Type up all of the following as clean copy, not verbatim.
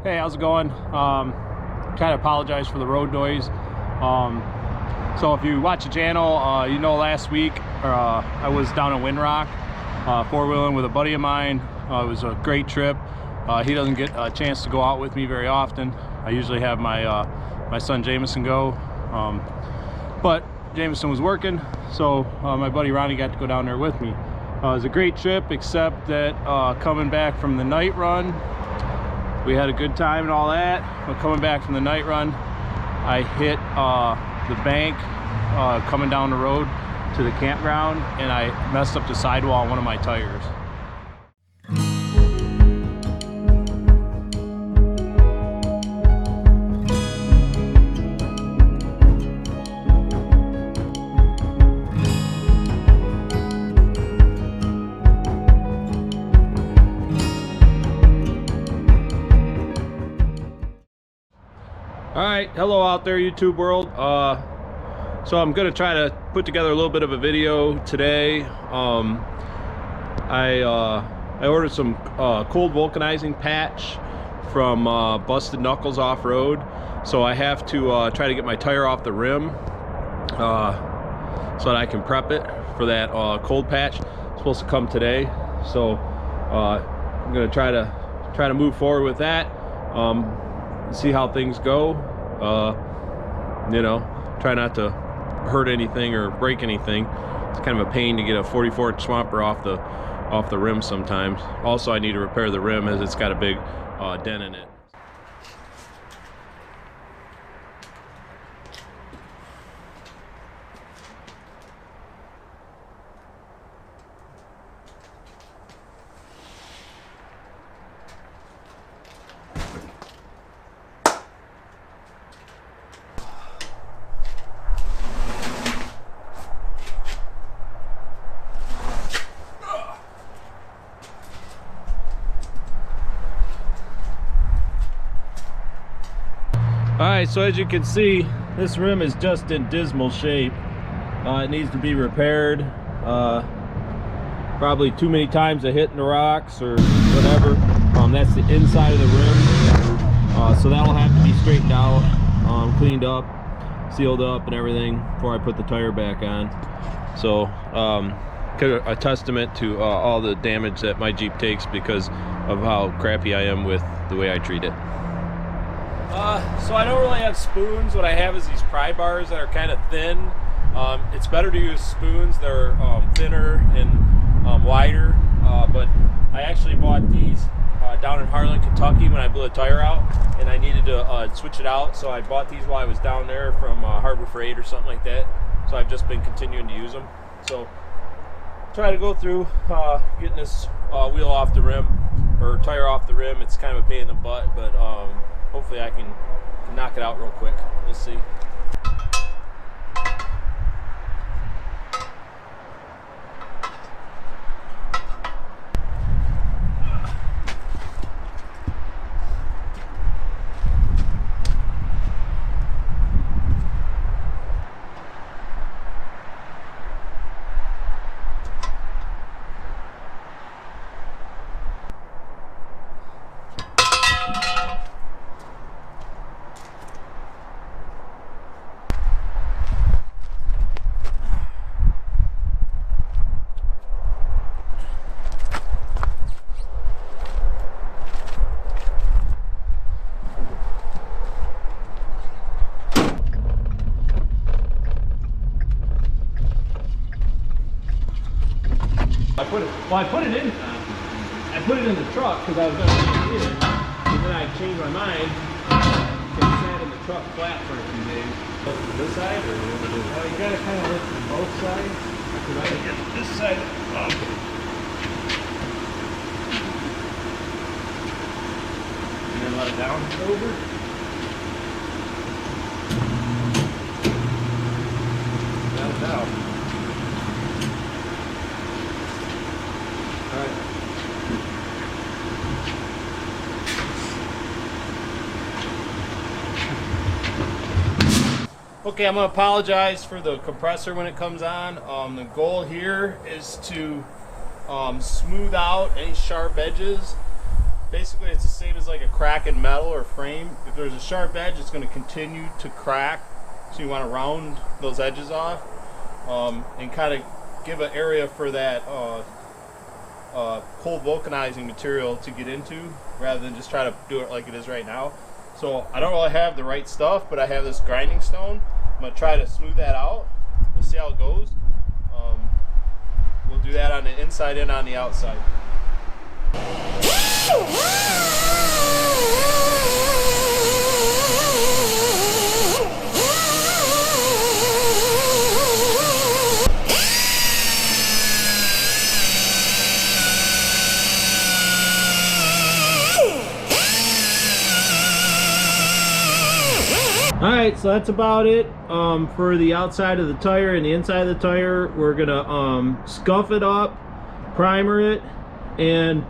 Hey, how's it going? Kind of apologize for the road noise. So if you watch the channel, you know last week I was down in Windrock, four-wheeling with a buddy of mine. It was a great trip. He doesn't get a chance to go out with me very often. I usually have my my son Jameson go, but Jameson was working, so my buddy Ronnie got to go down there with me. It was a great trip, except that coming back from the night run, we had a good time and all that, but coming back from the night run, I hit the bank coming down the road to the campground, and I messed up the sidewall on one of my tires. All right, hello out there, YouTube world. So I'm gonna try to put together a little bit of a video today. I ordered some cold vulcanizing patch from Busted Knuckles off-road, so I have to try to get my tire off the rim so that I can prep it for that cold patch. It's supposed to come today, so I'm gonna try to move forward with that. See how things go. You know, try not to hurt anything or break anything. It's kind of a pain to get a 44-inch swamper off the rim sometimes. Also, I need to repair the rim as it's got a big dent in it. Alright, so as you can see, this rim is just in dismal shape. It needs to be repaired. Probably too many times of hitting the rocks or whatever. That's the inside of the rim. So that'll have to be straightened out, cleaned up, sealed up and everything before I put the tire back on. So a testament to all the damage that my Jeep takes because of how crappy I am with the way I treat it. So I don't really have spoons. What I have is these pry bars that are kind of thin. It's better to use spoons. They're thinner and wider, but I actually bought these down in Harlan, Kentucky when I blew a tire out, and I needed to switch it out, so I bought these while I was down there from Harbor Freight or something like that. So I've just been continuing to use them. So try to go through getting this wheel off the rim, or tire off the rim. It's kind of a pain in the butt, but hopefully I can knock it out real quick. Let's see. I put it in the truck because I was going to put it in, and then I changed my mind and sat in the truck flat for a few days. This side, or what do? You got to kind of lift from both sides. Because I can get this side up. And then let it down over. Let it down. Okay, I'm going to apologize for the compressor when it comes on. The goal here is to smooth out any sharp edges Basically, it's the same as like a crack in metal or frame. If there's a sharp edge, it's going to continue to crack. So you want to round those edges off and kind of give an area for that cold vulcanizing material to get into, rather than just try to do it like it is right now. So I don't really have the right stuff, but I have this grinding stone. I'm going to try to smooth that out. We'll see how it goes. We'll do that on the inside and on the outside. Alright, so that's about it for the outside of the tire. And the inside of the tire, we're gonna scuff it up, primer it, and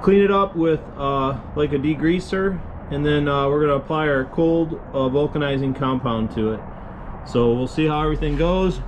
clean it up with like a degreaser, and then we're gonna apply our cold vulcanizing compound to it. So we'll see how everything goes.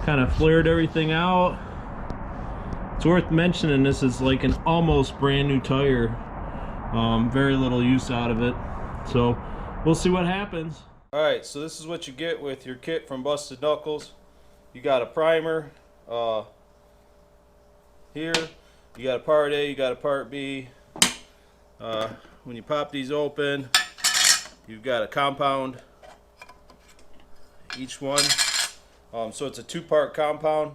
Kind of flared everything out. It's worth mentioning this is like an almost brand new tire. Very little use out of it. So we'll see what happens. Alright, so this is what you get with your kit from Busted Knuckles. You got a primer here. You got a part A, you got a part B. When you pop these open, you've got a compound, each one. So it's a two-part compound.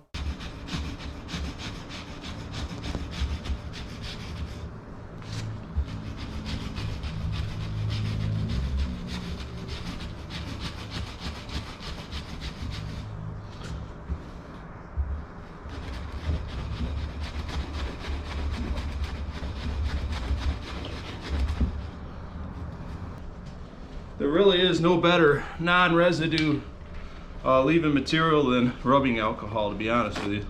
There really is no better non-residue leaving material than rubbing alcohol, to be honest with you.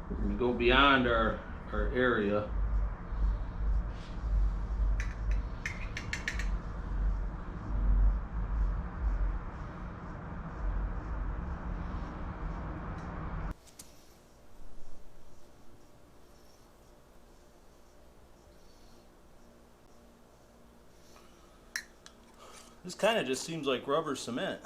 We're going to go beyond our area. This kind of just seems like rubber cement.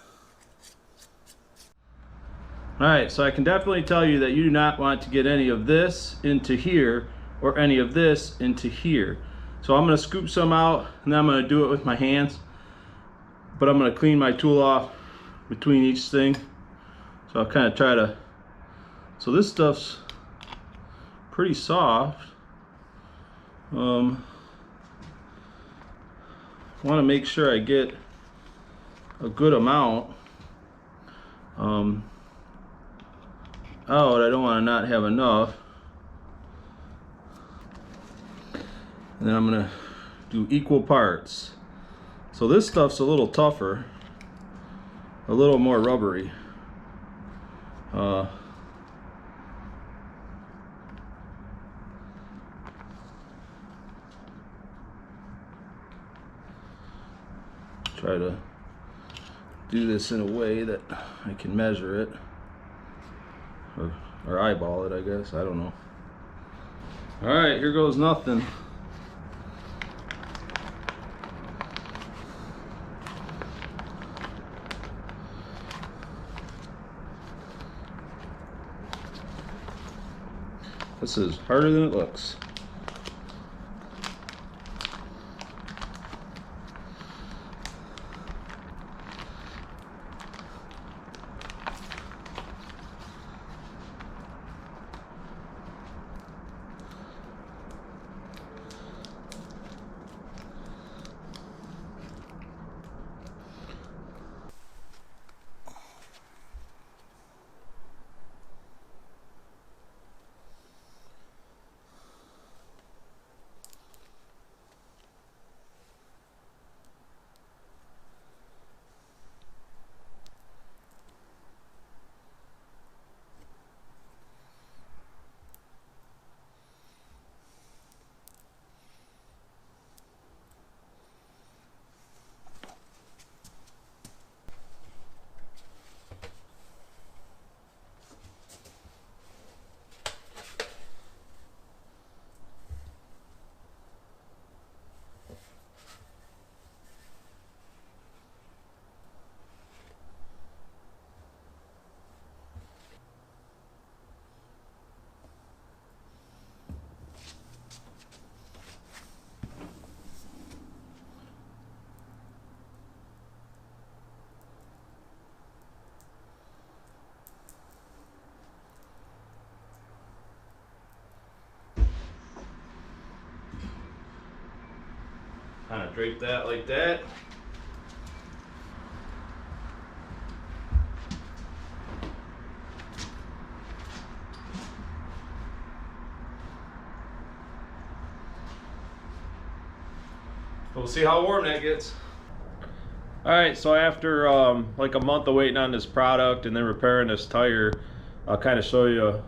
Alright, so I can definitely tell you that you do not want to get any of this into here or any of this into here. So I'm going to scoop some out, and then I'm going to do it with my hands. But I'm going to clean my tool off between each thing. So I'll kind of try to... So this stuff's pretty soft. Want to make sure I get a good amount out. I don't want to not have enough. And then I'm going to do equal parts. So this stuff's a little tougher, a little more rubbery. Try to do this in a way that I can measure it, or eyeball it, I guess. I don't know. All right, here goes nothing. This is harder than it looks. kind of drape that like that. We'll see how warm that gets. Alright, so after like a month of waiting on this product and then repairing this tire, I'll kind of show you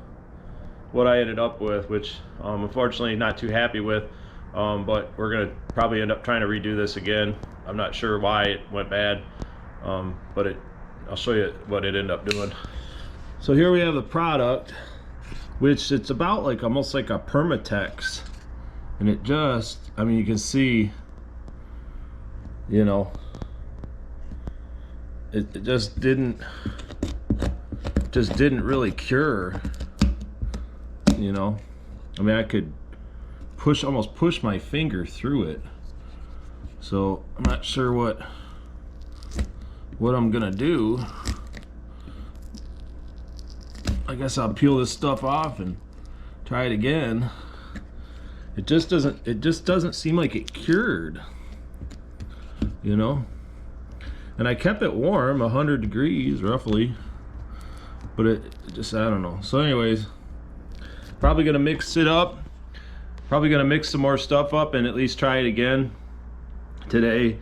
what I ended up with, which unfortunately not too happy with, but we're gonna probably end up trying to redo this again. I'm not sure why it went bad, but I'll show you what it ended up doing. So here we have the product, which it's about like almost like a Permatex, and it just, I mean, you can see, you know, it just didn't really cure, you know. I mean, I could almost push my finger through it. So I'm not sure what I'm gonna do. I guess I'll peel this stuff off and try it again. It just doesn't seem like it cured, you know. And I kept it warm, 100 degrees roughly, but it just, I don't know. So anyways, probably gonna mix it up, probably gonna mix some more stuff up and at least try it again today,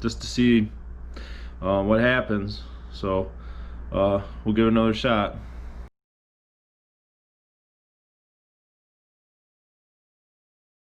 just to see what happens. So we'll give it another shot.